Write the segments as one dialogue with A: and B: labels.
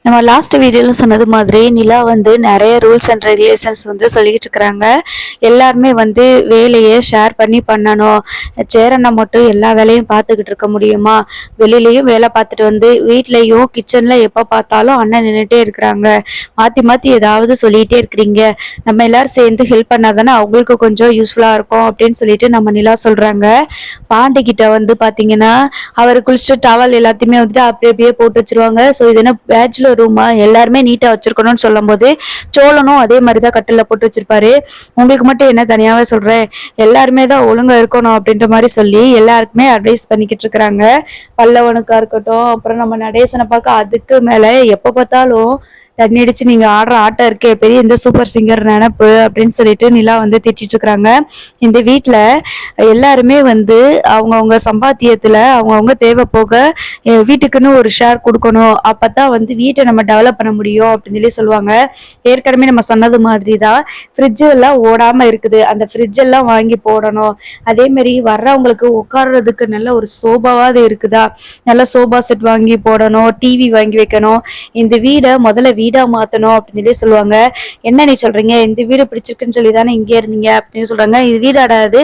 A: நம்ம லாஸ்ட் வீடியோல சொன்னது மாதிரி நிலா வந்து நிறைய ரூல்ஸ் அண்ட் ரெகுலேஷன்ஸ் வந்து சொல்லிக்கிட்டு இருக்கிறாங்க. எல்லாருமே வந்து வேலையை ஷேர் பண்ணி பண்ணணும். சேரனை மட்டும் எல்லா வேலையும் பார்த்துக்கிட்டு இருக்க முடியுமா? வெளியிலயும் வேலை பார்த்துட்டு வந்து வீட்லயும் கிச்சன்ல எப்போ பார்த்தாலும் அண்ணன் நின்றுட்டே இருக்கிறாங்க. மாற்றி மாற்றி ஏதாவது சொல்லிகிட்டே இருக்கிறீங்க. நம்ம எல்லாரும் சேர்ந்து ஹெல்ப் பண்ணாதானே அவங்களுக்கு கொஞ்சம் யூஸ்ஃபுல்லாக இருக்கும் அப்படின்னு சொல்லிட்டு நம்ம நிலா சொல்கிறாங்க. பாண்டிக்கிட்ட வந்து பார்த்தீங்கன்னா அவர் குளிச்சுட்டு டவல் எல்லாத்தையுமே வந்துட்டு அப்படியே போட்டு வச்சிருவாங்க. ஸோ இது என்ன பேச்சுலர் ரூமா, எல்லாருமே நீட்டா வச்சிருக்கணும்னு சொல்லும் போது சோழனும் அதே மாதிரிதான் கட்டில போட்டு வச்சிருப்பாரு. உங்களுக்கு மட்டும் என்ன தனியாவே சொல்றேன், எல்லாருமே தான் ஒழுங்கா இருக்கணும் அப்படின்ற மாதிரி சொல்லி எல்லாருக்குமே அட்வைஸ் பண்ணிக்கிட்டு இருக்கிறாங்க. பல்லவனுக்கா இருக்கட்டும், அப்புறம் நம்ம நடேசனை பார்க்க அதுக்கு மேல எப்ப பார்த்தாலும் தண்ணி அடிச்சு நீங்க ஆடுற ஆட்டம் இருக்கே பெரிய இந்த சூப்பர் சிங்கர் நினப்பு அப்படின்னு சொல்லிட்டு நிலா வந்து திட்டிட்டு இருக்கிறாங்க. இந்த வீட்டுல எல்லாருமே வந்து அவங்கவுங்க சம்பாத்தியத்துல அவங்கவுங்க தேவை போக வீட்டுக்குன்னு ஒரு ஷேர் கொடுக்கணும். அப்பதான் வந்து வீட்டை நம்ம டெவலப் பண்ண முடியும் அப்படின்னு சொல்லி சொல்லுவாங்க. ஏற்கனவே நம்ம சொன்னது மாதிரி தான் ஃப்ரிட்ஜ் எல்லாம் ஓடாம இருக்குது, அந்த ஃப்ரிட்ஜ் எல்லாம் வாங்கி போடணும். அதே மாதிரி வர்றவங்களுக்கு உட்கார்றதுக்கு நல்ல ஒரு சோபாவாது இருக்குதா, நல்ல சோபா செட் வாங்கி போடணும், டிவி வாங்கி வைக்கணும், இந்த வீடை முதல்ல வீடா மாத்தணும் அப்படின்னு சொல்லி சொல்லுவாங்க. என்ன நீ சொல்றீங்க, இந்த வீடு பிடிச்சிருக்குன்னு சொல்லி தானே இங்கே இருந்தீங்க அப்படின்னு சொல்றாங்க. இது வீடாடாது,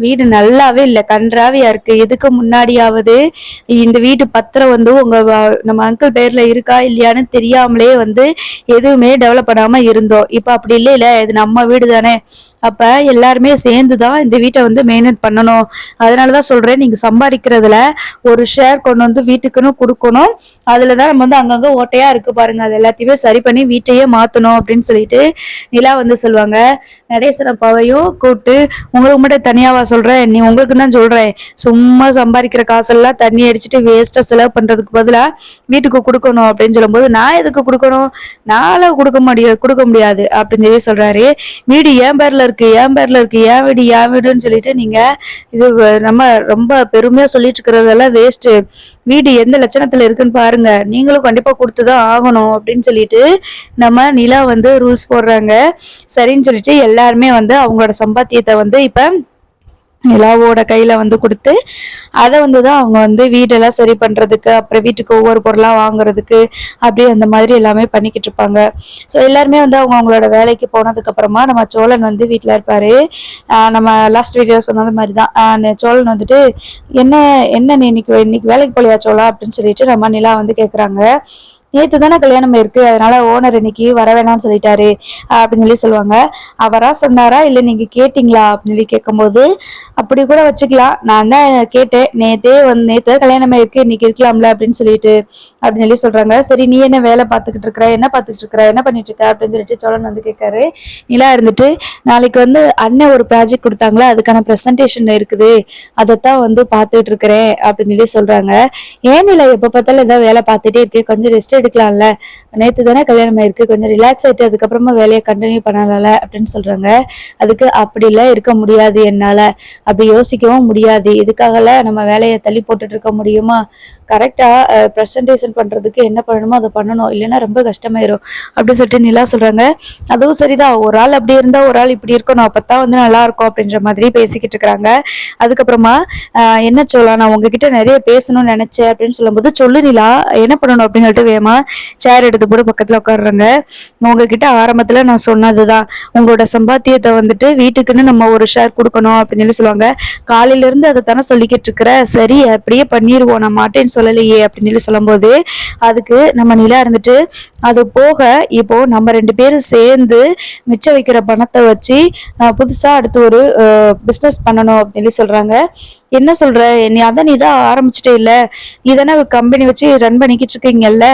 A: வீடு நல்லாவே இல்லை, கன்றாவியா இருக்கு. இதுக்கு முன்னாடியாவது இந்த வீட்டு பத்திரம் வந்து உங்க நம்ம அங்கிள் பேர்ல இருக்கா இல்லையான்னு தெரியாமலே வந்து எதுவுமே டெவலப் பண்ணாம இருந்தோம். இப்ப அப்படி இல்ல, இது நம்ம வீடு தானே, அப்ப எல்லாருமே சேர்ந்துதான் இந்த வீட்டை வந்து மெயின்டைன் பண்ணணும். அதனாலதான் சொல்றேன், நீங்க சம்பாதிக்கிறதுல ஒரு ஷேர் கொண்டு வந்து வீட்டுக்குன்னு கொடுக்கணும். அதுலதான் நம்ம வந்து அங்கங்க ஓட்டையா இருக்கு பாருங்க, அது எல்லாத்தையுமே சரி பண்ணி வீட்டையே மாத்தணும் அப்படின்னு சொல்லிட்டு நிலா வந்து சொல்லுவாங்க. நடேசன அப்பாவையும் கூப்பிட்டு, உங்களுக்கு மட்டும் தனியாவா சொல்றேன், நீ உங்களுக்கு தான் சொல்றேன், சும்மா சம்பாதிக்கிற காசெல்லாம் தண்ணி அடிச்சுட்டு வேஸ்டா செலவு பண்றதுக்கு பதிலா வீட்டுக்கு கொடுக்கணும் அப்படின்னு சொல்லும்போது, நான் எதுக்கு கொடுக்கணும், நாள கொடுக்க முடியாது அப்படின்னு சொல்லி சொல்றாரு. வீடு என் பேர்ல இருக்கு, என் பேர்ல இருக்கு, என் வீடுன்னு சொல்லிட்டு நீங்க இது நம்ம ரொம்ப பெருமையா சொல்லிட்டு இருக்கிறதெல்லாம் வேஸ்ட். வீடு எந்த லட்சணத்துல இருக்குன்னு பாருங்க, நீங்களும் கண்டிப்பா கொடுத்துதான் ஆகணும் அப்படின்னு சொல்லிட்டு நம்ம நிலா வந்து ரூல்ஸ் போடுறாங்க. சரின்னு சொல்லிட்டு எல்லாருமே வந்து அவங்களோட சம்பாத்தியத்தை வந்து இப்ப நிலாவோட கையில வந்து கொடுத்து அதை வந்துதான் அவங்க வந்து வீடெல்லாம் சரி பண்றதுக்கு, அப்புறம் வீட்டுக்கு ஒவ்வொரு பொருளா வாங்குறதுக்கு, அப்படியே அந்த மாதிரி எல்லாமே பண்ணிக்கிட்டு இருப்பாங்க. ஸோ எல்லாருமே வந்து அவங்களோட வேலைக்கு போனதுக்கு அப்புறமா நம்ம சோழன் வந்து வீட்டுல இருப்பாரு. நம்ம லாஸ்ட் வீடியோ சொன்னது மாதிரிதான் சோழன் வந்துட்டு, என்ன என்ன நீ இன்னைக்கு வேலைக்கு போலியா சோழா அப்படின்னு சொல்லிட்டு நம்ம நிலா வந்து கேக்குறாங்க. நேத்து தானே கல்யாணம் இருக்கு, அதனால ஓனர் இன்னைக்கு வர வேணாம்னு சொல்லிட்டாரு அப்படின்னு சொல்லி சொல்லுவாங்க. அவரா சொன்னாரா இல்ல நீங்க கேட்டீங்களா அப்படின்னு சொல்லி கேட்கும்போது, அப்படி கூட வச்சுக்கலாம், நான் தான் கேட்டேன், நேத்தே கல்யாணம் இருக்கு, இன்னைக்கு இருக்கலாம்ல அப்படின்னு சொல்லிட்டு அப்படின்னு சொல்லி சொல்றாங்க. சரி, நீ என்ன வேலை பார்த்துக்கிட்டு இருக்கிற, என்ன பார்த்துக்கிட்டு இருக்கிற, என்ன பண்ணிட்டு இருக்க அப்படின்னு சொல்லிட்டு சோழன் வந்து கேட்காரு. நிலா இருந்துட்டு, நாளைக்கு வந்து அண்ணன் ஒரு ப்ராஜெக்ட் கொடுத்தாங்களா, அதுக்கான ப்ரெசன்டேஷன் இருக்குது, அதைத்தான் வந்து பார்த்துட்டு இருக்கிறேன் அப்படின்னு சொல்லி சொல்றாங்க. ஏன் நிலா எப்ப பார்த்தாலும் ஏதாவது வேலை பார்த்துட்டே இருக்கு, கொஞ்சம் ரெஸ்ட் எடுக்கலாம்ல, நேத்து தானே கல்யாணம் ஆயிருக்கு, கொஞ்சம் ரிலாக்ஸ் ஆயிட்டு அதுக்கப்புறமா வேலையை கண்டினியூ பண்ணலாம்ல அப்படின்னு சொல்றாங்க. அதுக்கு அப்படிலாம் இருக்க முடியாது, என்னால அப்படி யோசிக்கவும் முடியாது, இதுக்காகலாம் நம்ம வேலையை தள்ளி போட்டுட்டு இருக்க முடியுமா, கரெக்டா ப்ரெசன்டேஷன் பண்றதுக்கு என்ன பண்ணணுமோ அதை பண்ணணும், இல்லைன்னா ரொம்ப கஷ்டமாயிரும் அப்படின்னு சொல்லிட்டு நிலா சொல்றாங்க. அதுவும் சரிதான், ஒரு ஆள் அப்படி இருந்தா ஒரு ஆள் இப்படி இருக்கணும், அப்பதான் வந்து நல்லா இருக்கும் அப்படின்ற மாதிரி பேசிக்கிட்டு இருக்கிறாங்க. அதுக்கப்புறமா என்ன சொல்லலாம், நான் உங்ககிட்ட நிறைய பேசணும்னு நினைச்சேன் அப்படின்னு சொல்லும்போது, சொல்லு நிலா, என்ன பண்ணணும் அப்படின்னு சொல்லிட்டு வேமா சேர் எடுத்து போட்டு பக்கத்துல உட்காடுறாங்க. உங்ககிட்ட ஆரம்பத்துல நான் சொன்னதுதான், உங்களோட சம்பாத்தியத்தை வந்துட்டு வீட்டுக்குன்னு நம்ம ஒரு ஷேர் கொடுக்கணும் அப்படின்னு சொல்லி சொல்லுவாங்க. காலையில இருந்து அதை தானே சொல்லிக்கிட்டு இருக்கிற, சரி அப்படியே பண்ணிடுவோம், நான் மாட்டேன்னு சொல்லலையே அப்படின்னு சொல்லி சொல்லும்போது, அதுக்கு நம்ம நிலா இருந்துட்டு, அது போக இப்போ நம்ம 2 பேரும் சேர்ந்து மிச்சம் வைக்கிற பணத்தை வச்சு புதுசா அடுத்து ஒரு பிஸ்னஸ் பண்ணணும் அப்படின்னு சொல்றாங்க. என்ன சொல்ற, நீ தான் ஆரம்பிச்சுட்டே இல்ல, நீ தானே கம்பெனி வச்சு ரன் பண்ணிக்கிட்டு இருக்கீங்கல்ல,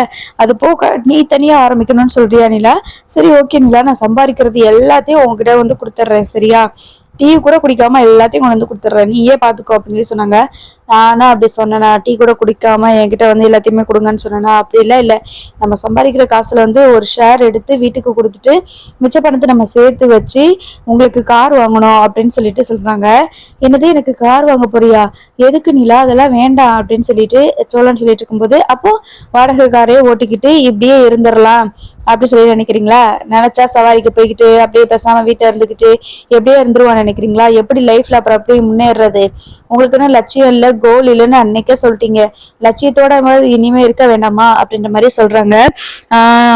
A: அது போக நீ தனியா ஆரம்பிக்கணும்னு சொல்றியா நிலா, சரி ஓகே நிலா, நான் சம்பாதிக்கிறது எல்லாத்தையும் உங்ககிட்ட வந்து கொடுத்துட்றேன், சரியா, டீ கூட குடிக்காம எல்லாத்தையும் கொண்டு வந்து கொடுத்துட்றேன், நீயே பாத்துக்கோ அப்படின்னு சொன்னாங்க. நானா அப்படி சொன்னேனா, டீ கூட குடிக்காம என்கிட்ட வந்து எல்லாத்தையுமே கொடுங்கன்னு சொன்னேனா, அப்படி இல்லை, நம்ம சம்பாதிக்கிற காசுல வந்து ஒரு ஷேர் எடுத்து வீட்டுக்கு கொடுத்துட்டு மிச்ச பணத்தை நம்ம சேர்த்து வச்சு உங்களுக்கு கார் வாங்கணும் அப்படின்னு சொல்லிட்டு சொல்றாங்க. என்னது, எனக்கு கார் வாங்க போறியா, எதுக்கு நிலா, அதெல்லாம் வேண்டாம் அப்படின்னு சொல்லிட்டு சோழன் சொல்லிட்டு இருக்கும்போது, அப்போ வாடகை காரையே ஓட்டிக்கிட்டு இப்படியே இருந்துடலாம் அப்படி சொல்லி நினைக்கிறீங்களா, நினைச்சா சவாரிக்கு போய்கிட்டு அப்படியே பேசாம வீட்டை இருந்துக்கிட்டு எப்படியே இருந்துருவான்னு நினைக்கிறீங்களா, எப்படி லைஃப்ல அப்புறம் அப்படியே முன்னேறது, உங்களுக்குன்னு லட்சியம் இல்லை, கோல் இல்லைன்னு அன்னைக்கே சொல்லிட்டீங்க. லட்சியத்தோட இனிமே இருக்க வேண்டாமா அப்படின்ற மாதிரி சொல்றாங்க.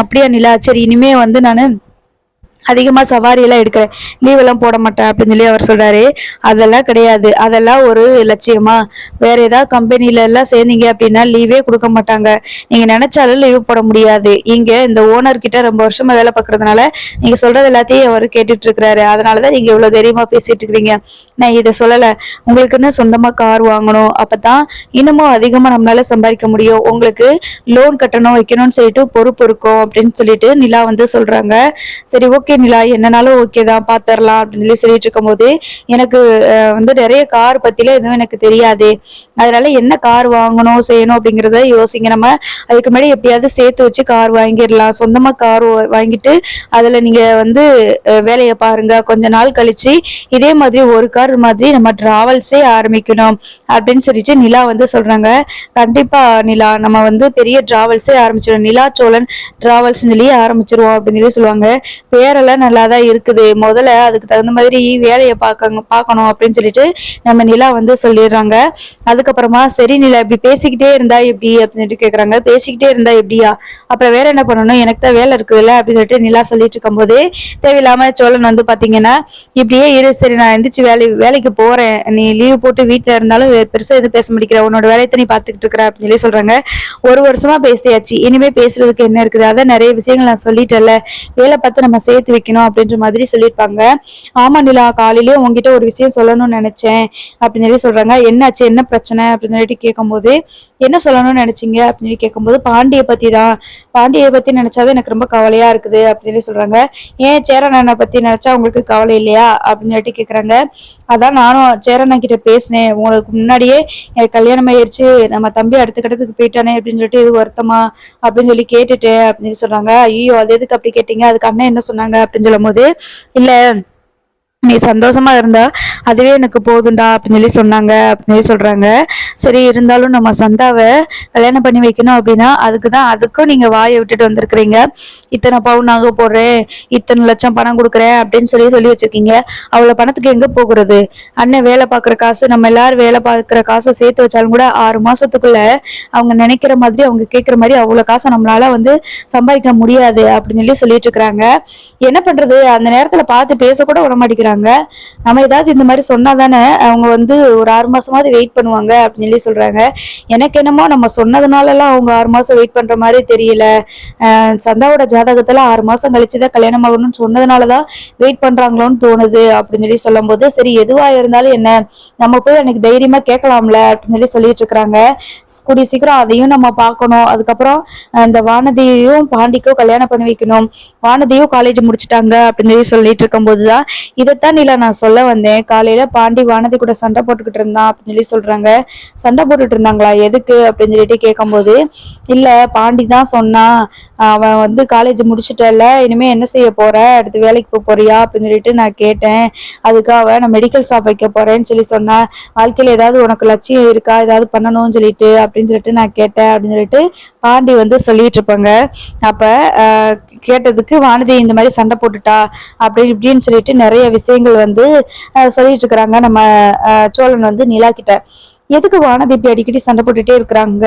A: அப்படியா நிலா, சரி இனிமே வந்து நான் அதிகமா சவாரி எல்லாம் எடுக்கிறேன், லீவ் எல்லாம் போட மாட்டேன் அப்படின்னு சொல்லி அவர் சொல்றாரு. அதெல்லாம் கிடையாது, அதெல்லாம் ஒரு லட்சியமா? வேற ஏதாவது கம்பெனில எல்லாம் சேர்ந்தீங்க அப்படின்னா லீவே கொடுக்க மாட்டாங்க. நீங்க நினைச்சாலும் லீவ் போட முடியாது. இங்க இந்த ஓனர் கிட்ட ரொம்ப வருஷமா வேலை பார்க்கறதுனால நீங்க சொல்றது எல்லாத்தையும் அவர் கேட்டுட்டு இருக்கிறாரு. அதனாலதான் நீங்க இவ்வளவு தைரியமா பேசிட்டு இருக்கிறீங்க. நான் இதை சொல்லல, உங்களுக்குன்னு சொந்தமா கார் வாங்கணும், அப்பதான் இன்னமும் அதிகமா நம்மளால சம்பாதிக்க முடியும், உங்களுக்கு லோன் கட்டணும் வைக்கணும்னு சொல்லிட்டு பொறுப்பு இருக்கும் அப்படின்னு சொல்லிட்டு நிலா வந்து சொல்றாங்க. சரி ஓகே நிலா, என்னனாலும் ஓகே தான், பாத்திரலாம் அப்படின்னு சொல்லி சொல்லிட்டு இருக்கும் போது, எனக்கு வந்து நிறைய கார் பத்தில எதுவும் எனக்கு தெரியாது, அதனால என்ன கார் வாங்கணும் செய்யணும் அப்படிங்கிறத யோசிங்க. நம்ம அதுக்கு முன்னாடி எப்படியாவது சேர்த்து வச்சு கார் வாங்கிடலாம். சொந்தமா கார் வாங்கிட்டு அதுல நீங்க வந்து வேலையை பாருங்க. கொஞ்ச நாள் கழிச்சு இதே மாதிரி ஒரு கார் மாதிரி நம்ம டிராவல்ஸே ஆரம்பிக்கணும் அப்படின்னு சொல்லிட்டு நிலா வந்து சொல்றாங்க. கண்டிப்பா நிலா, நம்ம வந்து பெரிய டிராவல்ஸே ஆரம்பிச்சிடும், நிலா சோழன் டிராவல்ஸ் சொல்லி ஆரம்பிச்சிருவோம் அப்படின்னு சொல்லி சொல்லுவாங்க. பேரெல்லாம் நல்லாதான் இருக்குது, முதல்ல அதுக்கு தகுந்த மாதிரி வேலையை பார்க்கணும் அப்படின்னு சொல்லிட்டு நம்ம நிலா வந்து சொல்லிடுறாங்க. அதுக்கப்புறமா சரி நிலா, இப்படி பேசிக்கிட்டே இருந்தா எப்படி அப்படின்னு சொல்லிட்டு கேக்குறாங்க. பேசிக்கிட்டே இருந்தா எப்படியா, அப்புறம் வேற என்ன பண்ணணும், எனக்கு தான் வேலை இருக்குதுல்ல அப்படின்னு சொல்லிட்டு நிலா சொல்லிட்டு இருக்கும் போது, தேவையில்லாம சோழன் வந்து பாத்தீங்கன்னா இப்படியே இரு, சரி நான் எந்திரிச்சு வேலைக்கு போறேன், நீ லீவ் போட்டு வீட்டுல இருந்தாலும் பெருசா எதுவும் பேச முடிக்கிற, உன்னோட வேலையை நீ பாத்துக்கிட்டு இருக்கிற அப்படின்னு சொல்லி சொல்றாங்க. ஒரு வருஷமா பேசியாச்சு, இனிமே பேசுறதுக்கு என்ன இருக்குது, அதான் நிறைய விஷயங்கள் நான் சொல்லிட்டேன்ல, வேலை பார்த்து நம்ம சேர்த்து வைக்கணும் அப்படின்ற மாதிரி சொல்லியிருப்பாங்க. ஆமா நிலா, காலையிலேயே உங்ககிட்ட ஒரு விஷயம் சொல்லணும்னு நினைச்சேன் அப்படின்னு சொல்லி சொல்றாங்க. என்னாச்சு, என்ன பிரச்சனை அப்படின்னு சொல்லிட்டு கேட்கும்போது, என்ன சொல்லணும்னு நினைச்சீங்க அப்படின்னு சொல்லி கேட்கும்போது, பாண்டியை பத்தி தான், பாண்டியை பத்தி நினைச்சாதான் எனக்கு ரொம்ப கவலையா இருக்குது அப்படின்னு சொல்றாங்க. ஏன் சேரண்ணனை பத்தி நினைச்சா உங்களுக்கு கவலை இல்லையா அப்படின்னு சொல்லிட்டு கேக்குறாங்க. அதான் நானும் சேரண்ணன் கிட்ட பேசினேன், உங்களுக்கு முன்னாடியே எனக்கு கல்யாணம் ஆயிடுச்சு, நம்ம தம்பி அடுத்த கட்டத்துக்கு போயிட்டானே அப்படின்னு சொல்லிட்டு இது வருத்தமா அப்படின்னு சொல்லி கேட்டுட்டேன் அப்படின்னு சொல்றாங்க. ஐயோ, அது எதுக்கு அப்படி கேட்டீங்க, அதுக்கு அண்ணன் என்ன சொன்னாங்க அப்படின்னு சொல்லும் போது, இல்ல நீ சந்தோஷமா இருந்தா அதுவே எனக்கு போதுண்டா அப்படின்னு சொல்லி சொன்னாங்க அப்படின்னு சொல்லி சொல்றாங்க. சரி, இருந்தாலும் நம்ம சந்தாவை கல்யாணம் பண்ணி வைக்கணும் அப்படின்னா அதுக்குதான், அதுக்கும் நீங்க வாயை விட்டுட்டு வந்திருக்கிறீங்க. இத்தனை பவுன் நாங்க போடுறேன், இத்தனை லட்சம் பணம் கொடுக்குறேன் அப்படின்னு சொல்லி வச்சிருக்கீங்க. அவ்வளவு பணத்துக்கு எங்க போகிறது? அண்ணன் வேலை பார்க்குற காசு, நம்ம எல்லாரும் வேலை பார்க்குற காசை சேர்த்து வச்சாலும் கூட 6 மாசத்துக்குள்ள அவங்க நினைக்கிற மாதிரி, அவங்க கேட்குற மாதிரி அவ்வளவு காசை நம்மளால வந்து சம்பாதிக்க முடியாது அப்படின்னு சொல்லிட்டு இருக்கிறாங்க. என்ன பண்றது, அந்த நேரத்துல பார்த்து பேசக்கூட விட மாட்டேங்கிறாங்க. நம்ம ஏதாவது இந்த மாதிரி சொன்னாதானே அவங்க வந்து ஒரு 6 மாசமாவது வெயிட் பண்ணுவாங்க அப்படின்னு சொல்றாங்க. எனக்கு என்னமோ நம்ம சொன்னதுனால எல்லாம் அவங்க 6 மாசம் வெயிட் பண்ற மாதிரி தெரியல. சந்தாவோட ஜாதகத்துல 6 மாசம் கழிச்சுதான் கல்யாணம் ஆகணும்னு சொன்னதுனாலதான் வெயிட் பண்றாங்களோன்னு தோணுது அப்படின்னு சொல்லும் போது, சரி எதுவா இருந்தாலும் என்ன, நம்ம போய் எனக்கு தைரியமா கேட்கலாம்ல அப்படின்னு சொல்லிட்டு இருக்கிறாங்க. கூடிய சீக்கிரம் அதையும் நம்ம பார்க்கணும். அதுக்கப்புறம் இந்த வானதியையும் பாண்டிக்கும் கல்யாணம் பண்ணி வைக்கணும். வானதியும் காலேஜ் முடிச்சுட்டாங்க அப்படின்னு சொல்லிட்டு இருக்கும் போதுதான் இதைத்தான் இல்ல நான் சொல்ல வந்தேன். காலையில பாண்டி வானதி கூட சண்டை போட்டுக்கிட்டு இருந்தான் அப்படின்னு சொல்றாங்க. சண்டை போட்டுட்டு இருந்தாங்களா, எதுக்கு அப்படின்னு சொல்லிட்டு கேட்கும்போது, இல்ல பாண்டி தான் சொன்னான், அவன் வந்து காலேஜ் முடிச்சுட்டல, இனிமே என்ன செய்ய போற, அடுத்து வேலைக்கு போறியா அப்படின்னு சொல்லிட்டு நான் கேட்டேன். அதுக்காக நான் மெடிக்கல் ஷாப் வைக்க போறேன்னு சொன்னா, வாழ்க்கையில ஏதாவது உனக்கு லட்சியம் இருக்கா, ஏதாவது பண்ணணும்னு சொல்லிட்டு அப்படின்னு சொல்லிட்டு நான் கேட்டேன் அப்படின்னு சொல்லிட்டு பாண்டி வந்து சொல்லிட்டு இருப்பாங்க. அப்ப கேட்டதுக்கு வானதி இந்த மாதிரி சண்டை போட்டுட்டா அப்படி இப்படின்னு சொல்லிட்டு நிறைய விஷயங்கள் வந்து சொல்லிட்டு இருக்கிறாங்க நம்ம சோழன் வந்து நிலா கிட்ட. எதுக்கு வானதி இப்படி அடிக்கடி சண்டை போட்டுட்டே இருக்கிறாங்க,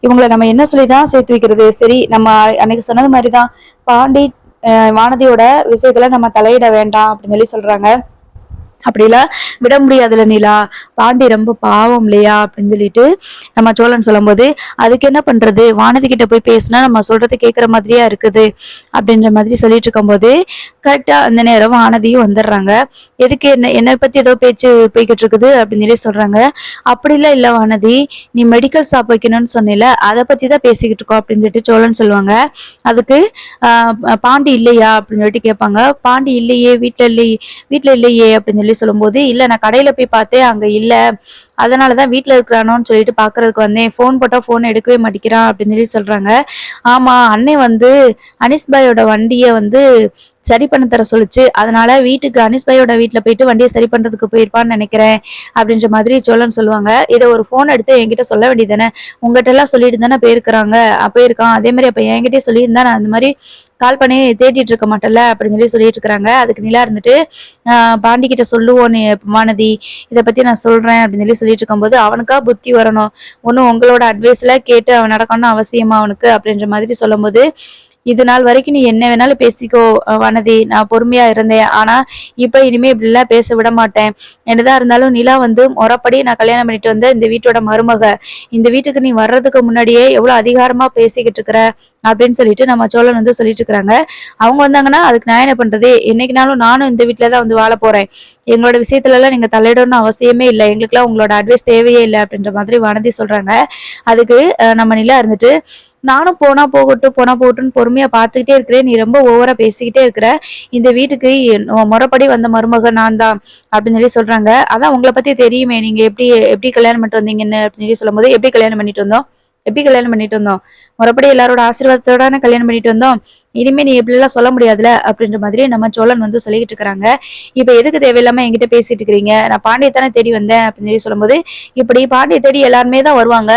A: இவங்களை நம்ம என்ன சொல்லிதான் சேர்த்து வைக்கிறது? சரி, நம்ம அன்னைக்கு சொன்னது மாதிரிதான் பாண்டி வானதியோட விஷயத்துல நம்ம தலையிட வேண்டாம் அப்படின்னு சொல்றாங்க. அப்படிலாம் விட முடியாதுல நிலா, பாண்டி ரொம்ப பாவம் இல்லையா அப்படின்னு சொல்லிட்டு நம்ம சோழன் சொல்லும் போது, அதுக்கு என்ன பண்றது, வானதி கிட்ட போய் பேசினா நம்ம சொல்றது கேட்குற மாதிரியா இருக்குது அப்படின்ற மாதிரி சொல்லிட்டு இருக்கும் போது, கரெக்டா அந்த நேரம் வானதியும் வந்துடுறாங்க. எதுக்கு, என்னை பத்தி ஏதோ பேச்சு போய்கிட்டு இருக்குது அப்படின்னு சொல்றாங்க. அப்படிலாம் இல்ல வானதி, நீ மெடிக்கல் ஷாப் வைக்கணும்னு சொன்னில, அதை பத்தி தான் பேசிக்கிட்டு இருக்கோம் அப்படின்னு சொல்லிட்டு சோழன் சொல்லுவாங்க. அதுக்கு பாண்டி இல்லையா அப்படின்னு சொல்லிட்டு கேட்பாங்க. பாண்டி இல்லையே, வீட்டுல இல்லையே அப்படின்னு சொல்லும்போது, இல்ல நான் கடையில போய் பார்த்தேன், அங்க இல்ல, அதனாலதான் வீட்டுல இருக்கிறானோன்னு சொல்லிட்டு பாக்குறதுக்கு வந்தேன், போன் போட்டா போன் எடுக்கவே மாட்டேங்கிறான் அப்படின்னு சொல்றாங்க. ஆமா, அண்ணன் வந்து அனிஸ்பாயோட வண்டியை வந்து சரி பண்ண தர சொல்லிச்சு, அதனால வீட்டுக்கு அனிஸ்பாயோட வீட்டுல போயிட்டு வண்டியை சரி பண்றதுக்கு போயிருப்பான்னு நினைக்கிறேன் அப்படின்ற மாதிரி சோழன் சொல்லுவாங்க. இதை ஒரு போன் எடுத்து என்கிட்ட சொல்ல வேண்டியதானே, உங்ககிட்ட எல்லாம் சொல்லிட்டு தானே போயிருக்கிறாங்க, போயிருக்கான், அதே மாதிரி அப்ப என்கிட்டயே சொல்லியிருந்தா நான் அந்த மாதிரி கால் பண்ணி தேடிட்டு இருக்க மாட்டல அப்படின்னு சொல்லிட்டு இருக்கிறாங்க. அதுக்கு நிலா இருந்துட்டு பாண்டி கிட்ட சொல்லுவோம் வானதி, இதை பத்தி நான் சொல்றேன் அப்படின்னு சொல்லிட்டு இருக்கும்போது, அவனுக்கா புத்தி வரணும், ஒன்னும் உங்களோட அட்வைஸ்ல கேட்டு அவன் நடக்கணும்னு அவசியமா அவனுக்கு அப்படின்ற மாதிரி சொல்லும்போது, இது நாள் வரைக்கும் நீ என்ன வேணாலும் பேசிக்கோ வானதி, நான் பொறுமையா இருந்தேன், ஆனா இப்ப இனிமே இப்படிலாம் பேச விட மாட்டேன். என்னதான் இருந்தாலும் நிலா முறைப்படி நான் கல்யாணம் பண்ணிட்டு வந்த இந்த வீட்டோட மருமக, இந்த வீட்டுக்கு நீ வர்றதுக்கு முன்னாடியே எவ்வளவு அதிகாரமா பேசிக்கிட்டு இருக்கிற அப்படின்னு சொல்லிட்டு நம்ம சோழன் சொல்லிட்டு இருக்கிறாங்க. அவங்க வந்தாங்கன்னா அதுக்கு நான் என்ன பண்றது, என்னைக்குனாலும் நானும் இந்த வீட்டுலதான் வாழ போறேன், எங்களோட விஷயத்துல எல்லாம் நீங்க தலையிடணும்னு அவசியமே இல்லை, எங்களுக்குலாம் உங்களோட அட்வைஸ் தேவையே இல்லை அப்படின்ற மாதிரி வானதி சொல்றாங்க. அதுக்கு நம்ம நிலா இருந்துட்டு, நானும் போனா போகட்டும் போனா போகட்டும்னு பொறுமையா பார்த்துக்கிட்டே இருக்கிறேன், நீ ரொம்ப ஓவரா பேசிக்கிட்டே இருக்கிற, இந்த வீட்டுக்கு முறைப்படி வந்த மருமக நான் தான் அப்படின்னு சொல்றாங்க. அதான் உங்களை பத்தி தெரியுமே, நீங்க எப்படி எப்படி கல்யாணம் பண்ணிட்டு வந்தீங்கன்னு அப்படின்னு சொல்லும்போது, எப்படி கல்யாணம் பண்ணிட்டு வந்தோம், எப்படி கல்யாணம் பண்ணிட்டு வந்தோம், முறைப்படி எல்லாரோட ஆசீர்வாதத்தோட கல்யாணம் பண்ணிட்டு வந்தோம், இனிமே நீ எப்படி எல்லாம் சொல்ல முடியாதுல அப்படின்ற மாதிரி நம்ம சோழன் சொல்லிக்கிட்டு இருக்கிறாங்க. இப்ப எதுக்கு தேவையில்லாம என்கிட்ட பேசிட்டு இருக்கிறீங்க, நான் பாண்டியத்தானே தேடி வந்தேன் அப்படின்னு சொல்லும்போது, இப்படி பாண்டிய தேடி எல்லாருமே தான் வருவாங்க,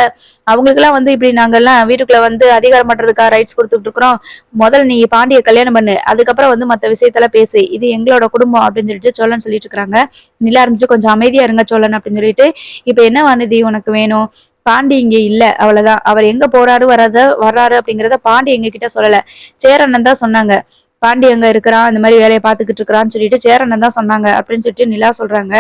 A: அவங்களுக்கு எல்லாம் இப்படி நாங்கெல்லாம் வீட்டுக்குள்ள அதிகாரம் பண்றதுக்காக ரைட்ஸ் கொடுத்துட்டு இருக்கிறோம், முதல்ல நீ பாண்டிய கல்யாணம் பண்ணு, அதுக்கப்புறம் மத்த விஷயத்தெல்லாம் பேசு, இது எங்களோட குடும்பம் அப்படின்னு சொல்லிட்டு சோழன் சொல்லிட்டு இருக்காங்க. நிலா இருந்துச்சு, கொஞ்சம் அமைதியா இருங்க சோழன் அப்படின்னு சொல்லிட்டு, இப்ப என்ன வானதி உனக்கு வேணும், பாண்டி இங்க இல்ல அவ்வளவுதான், அவர் எங்க போறாரு வர்றாரு அப்படிங்கறத பாண்டி எங்க கிட்ட சொல்லல, சேரண்ணன் தான் சொன்னாங்க, பாண்டி எங்க இருக்கிறான், இந்த மாதிரி வேலையை பார்த்துக்கிட்டு இருக்கிறான்னு சொல்லிட்டு சேரண்ணன் தான் சொன்னாங்க அப்படின்னு சொல்லிட்டு நிலா சொல்றாங்க.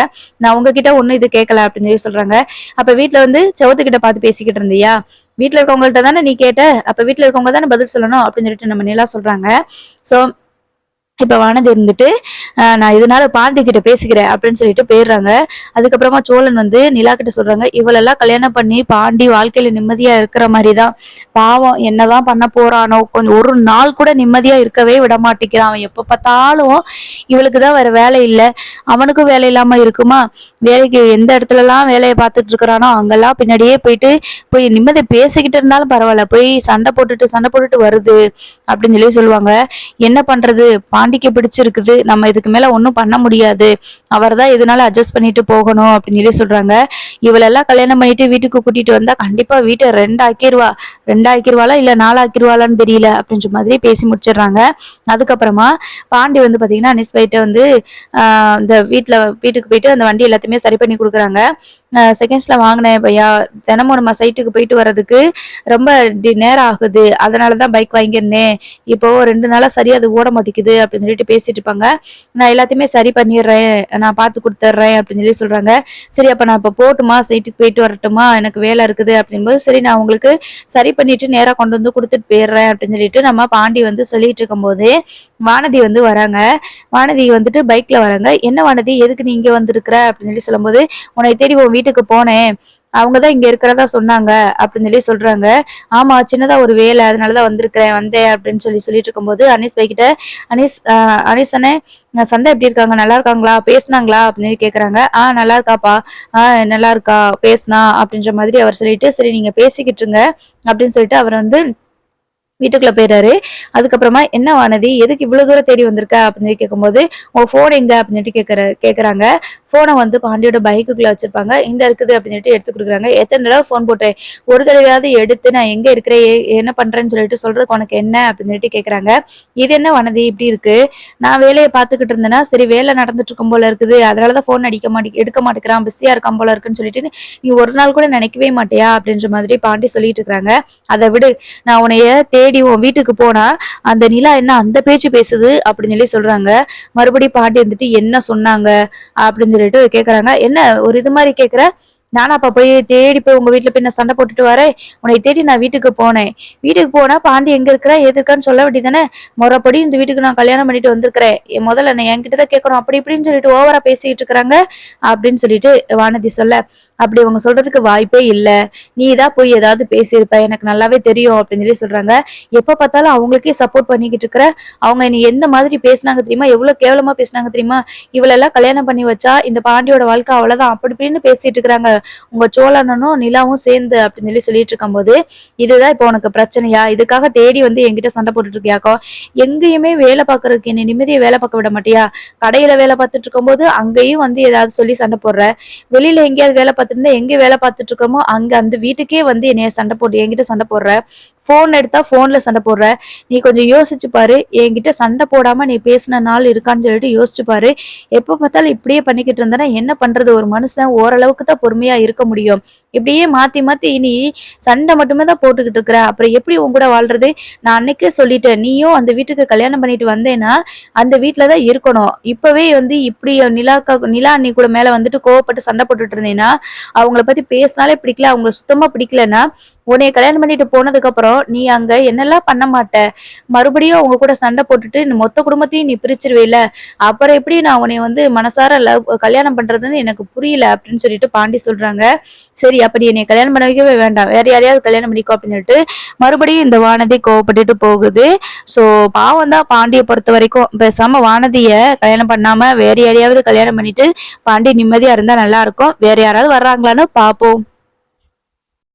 A: நான் உங்ககிட்ட ஒண்ணும் இது கேட்கல அப்படின்னு சொல்றாங்க. அப்ப வீட்டுல செவத்துக்கிட்ட பார்த்து பேசிக்கிட்டு இருந்தியா, வீட்டுல இருக்கவங்கள்ட்ட தானே நீ கேட்ட, அப்ப வீட்டுல இருக்கவங்க தானே பதில் சொல்லணும் அப்படின்னு சொல்லிட்டு நம்ம நிலா சொல்றாங்க. சோ இப்ப வானதி இருந்துட்டு நான் இதனால பாண்டி கிட்ட பேசிக்கிறேன் அப்படின்னு சொல்லிட்டு போயிடுறாங்க. அதுக்கப்புறமா சோழன் நிலா கிட்ட சொல்றாங்க, இவளெல்லாம் கல்யாணம் பண்ணி பாண்டி வாழ்க்கையில நிம்மதியா இருக்கிற மாதிரிதான், பாவம் என்னதான் பண்ண போறானோ, கொஞ்சம் ஒரு நாள் கூட நிம்மதியா இருக்கவே விட மாட்டேங்கிறான், அவன் எப்ப பார்த்தாலும் இவளுக்குதான் வேற வேலை இல்லை, அவனுக்கும் வேலை இல்லாம இருக்குமா, வேலைக்கு எந்த இடத்துல எல்லாம் வேலையை பார்த்துட்டு இருக்கிறானோ அங்கெல்லாம் பின்னாடியே போய் நிம்மதி பேசிக்கிட்டு இருந்தாலும் பரவாயில்ல, போய் சண்டை போட்டுட்டு வருது அப்படின்னு சொல்லுவாங்க. என்ன பண்றது, பாண்டிக்கு பிடிச்சிருக்குது, நம்ம இதுக்கு மேல ஒன்றும் பண்ண முடியாது, அவர் தான் எதுனால அட்ஜஸ்ட் பண்ணிட்டு போகணும் அப்படின்னு சொல்றாங்க. இவளெல்லாம் கல்யாணம் பண்ணிட்டு வீட்டுக்கு கூட்டிட்டு வந்தா கண்டிப்பா வீட்டை ரெண்டாக்கிருவாளா இல்ல 4 ஆக்கிருவாளான்னு தெரியல அப்படின்ற மாதிரி பேசி முடிச்சிடுறாங்க. அதுக்கப்புறமா பாண்டி பாத்தீங்கன்னா அனிஸ் போயிட்டு இந்த வீட்டுக்கு போயிட்டு அந்த வண்டி எல்லாத்தையுமே சரி பண்ணி கொடுக்குறாங்க. செகண்ட்ஸ்ல வாங்கினேன் பையா, தினமும் நம்ம சைட்டுக்கு போயிட்டு வர்றதுக்கு ரொம்ப நேரம் ஆகுது, அதனாலதான் பைக் வாங்கியிருந்தேன், இப்போ 2 நாளா சரியா அது ஓட மாட்டேங்குது அப்படின்னு சொல்லிட்டு பேசிட்டு இருப்பாங்க. நான் எல்லாத்தையுமே சரி பண்ணிடுறேன், நான் பார்த்து கொடுத்துட்றேன் அப்படின்னு சொல்றாங்க. சரி அப்ப நான் இப்ப போட்டுமா, சைட்டுக்கு போயிட்டு வரட்டுமா, எனக்கு வேலை இருக்குது அப்படின்போது, சரி நான் உங்களுக்கு சரி பண்ணிட்டு நேரா கொண்டு கொடுத்துட்டு போயிடுறேன் அப்படின்னு சொல்லிட்டு நம்ம பாண்டி சொல்லிட்டு இருக்கும் போது வானதி வராங்க. வானதி பைக்ல வராங்க. என்ன வானதி, எதுக்கு நீ இங்க வந்திருக்கிற அப்படின்னு சொல்லும்போது, உன்னை தேடி உன் வீட்டுக்கு போனேன், அவங்கதான் இங்க இருக்கிறதா சொன்னாங்க அப்படின்னு சொல்றாங்க. ஆமா, சின்னதா ஒரு வேலை, அதனாலதான் வந்தேன் அப்படின்னு சொல்லிட்டு இருக்கும்போது அனீஸ் பைக்கிட்ட, அனீஸ் அண்ணே சந்தை எப்படி இருக்காங்க, நல்லா இருக்காங்களா, பேசுனாங்களா அப்படின்னு கேக்குறாங்க. நல்லா இருக்காப்பா, நல்லா இருக்கா பேசுனா அப்படின்ற மாதிரி அவர் சொல்லிட்டு, சரி நீங்க பேசிக்கிட்டு இருங்க அப்படின்னு சொல்லிட்டு அவர் வீட்டுக்குள்ள போயிடுறாரு. அதுக்கப்புறமா என்ன வானதி, எதுக்கு இவ்வளவு தூரம் தேடி வந்திருக்க அப்படின்னு கேட்கும்போது, உன் போன் எங்க அப்படின்னு கேக்குறாங்க. போனை பாண்டியோட பைக்குள்ள வச்சிருப்பாங்க, இந்த இருக்குது அப்படின்னு எடுத்து கொடுக்குறாங்க. எத்தனை தடவை போன் போட்டேன், ஒரு தடவையாவது எடுத்து நான் எங்க இருக்கிறேன் என்ன பண்றேன்னு சொல்லிட்டு சொல்றதுக்கு உனக்கு என்ன அப்படின்னு கேக்குறாங்க. இது என்ன வானதி இப்படி இருக்கு, நான் வேலையை பார்த்துக்கிட்டு இருந்தேன்னா சரி வேலை நடந்துட்டு இருக்கும் போல இருக்குது, அதனாலதான் போன் எடுக்க மாட்டேங்கிறான், பிஸியா இருக்கான் போல இருக்குன்னு சொல்லிட்டு நீ ஒரு நாள் கூட நினைக்கவே மாட்டியா அப்படின்ற மாதிரி பாண்டி சொல்லிட்டு இருக்காங்க. அதை விடு, நான் உன்னைய தேடி உன் வீட்டுக்கு போனா அந்த நிலா என்ன அந்த பேச்சு பேசுது அப்படின்னு சொல்றாங்க. மறுபடியும் பாட்டி என்ன சொன்னாங்க அப்படின்னு சொல்லிட்டு கேக்குறாங்க. என்ன ஒரு இது மாதிரி கேக்குற, நானா அப்ப தேடி போய் உங்க வீட்டுல போய் நான் சண்டை போட்டுட்டு வரேன், உன்னை தேடி நான் வீட்டுக்கு போனேன், வீட்டுக்கு போனா பாண்டி எங்க இருக்கிற எதுக்கான்னு சொல்ல வேண்டியதானே, முறைப்படி இந்த வீட்டுக்கு நான் கல்யாணம் பண்ணிட்டு வந்திருக்கிறேன், முதல்ல நான் என்கிட்டதான் கேட்கணும் அப்படி இப்படின்னு சொல்லிட்டு ஓவரா பேசிட்டு இருக்கிறாங்க அப்படின்னு சொல்லிட்டு வானதி சொல்ல, அப்படி அவங்க சொல்றதுக்கு வாய்ப்பே இல்லை, நீ தான் போய் ஏதாவது பேசியிருப்ப, எனக்கு நல்லாவே தெரியும் அப்படின்னு சொல்றாங்க. எப்ப பார்த்தாலும் அவங்களுக்கே சப்போர்ட் பண்ணிக்கிட்டு இருக்கிற, அவங்க நீ எந்த மாதிரி பேசினாங்க தெரியுமா, எவ்வளவு கேவலமா பேசினாங்க தெரியுமா, இவளெல்லாம் கல்யாணம் பண்ணி வச்சா இந்த பாண்டியோட வாழ்க்கை அவ்வளவுதான் அப்படி இப்படின்னு பேசிட்டு இருக்கிறாங்க உங்க சோழனும் நிலாவும் சேர்ந்து அப்படின்னு சொல்லிட்டு இருக்கும் போது, இதுதான் இப்ப உனக்கு பிரச்சனையா, இதுக்காக தேடி என்கிட்ட சண்டை போட்டுட்டு இருக்கியாக்கோ, எங்கேயுமே வேலை பார்க்கறதுக்கு என்ன நிம்மதியை வேலை பார்க்க விட மாட்டியா, கடையில வேலை பார்த்துட்டு இருக்கும் போது அங்கேயும் ஏதாவது சொல்லி சண்டை போடுற, வெளியில எங்கேயாவது வேலை பார்த்துருந்தா எங்க வேலை பார்த்துட்டு இருக்கோமோ அங்க அந்த வீட்டுக்கே என்னைய சண்டை போட்டு என்கிட்ட சண்டை போடுற, ஃபோன் எடுத்தா ஃபோன்ல சண்டை போடுற. நீ கொஞ்சம் யோசிச்சு பாரு. என்கிட்ட சண்டை போடாம நீ பேசின நாள் இருக்கான்னு சொல்லிட்டு யோசிச்சு பாரு. எப்ப பார்த்தாலும் இப்படியே பண்ணிக்கிட்டு இருந்தேன்னா என்ன பண்றது? ஒரு மனுஷன் ஓரளவுக்கு தான் பொறுமையா இருக்க முடியும். இப்படியே மாத்தி மாத்தி நீ சண்டை மட்டுமே தான் போட்டுக்கிட்டு இருக்கிற. அப்புறம் எப்படி உன் கூட வாழ்றது? நான் அன்னைக்கே சொல்லிட்டேன். நீயும் அந்த வீட்டுக்கு கல்யாணம் பண்ணிட்டு வந்தேன்னா, அந்த வீட்ல தான் இருக்கணும். இப்பவே வந்து இப்படி நிலா அண்ணி கூட மேல வந்துட்டு கோவப்பட்டு சண்டை போட்டுட்டு இருந்தேன்னா, அவங்கள பத்தி பேசினாலே பிடிக்கல, அவங்கள சுத்தமா பிடிக்கலன்னா, உன்னைய கல்யாணம் பண்ணிட்டு போனதுக்கப்புறம், நீ அங்க என்னெல்லாம் பண்ண மாட்ட? மறுபடியும் அவங்க கூட சண்டை போட்டுட்டு, இந்த மொத்த குடும்பத்தையும் நீ பிரிச்சுருவேல்ல. அப்புறம் எப்படி நான் உன்னைய வந்து மனசார கல்யாணம் பண்றதுன்னு எனக்கு புரியல அப்படின்னு சொல்லிட்டு பாண்டி சொல்றாங்க. சரி அப்ப நீ என்னைய கல்யாணம் பண்ண வைக்கவே வேண்டாம். வேற யாரையாவது கல்யாணம் பண்ணிக்கோ அப்படின்னு சொல்லிட்டு, மறுபடியும் இந்த வானதி கோவப்பட்டுட்டு போகுது. ஸோ பாவம் தான் பாண்டிய பொறுத்தவரைக்கும். பேசாம வானதிய கல்யாணம் பண்ணாம வேற யாரையாவது கல்யாணம் பண்ணிட்டு, பாண்டி நிம்மதியா இருந்தா நல்லா இருக்கும். வேற யாராவது வர்றாங்களான்னு பார்ப்போம்.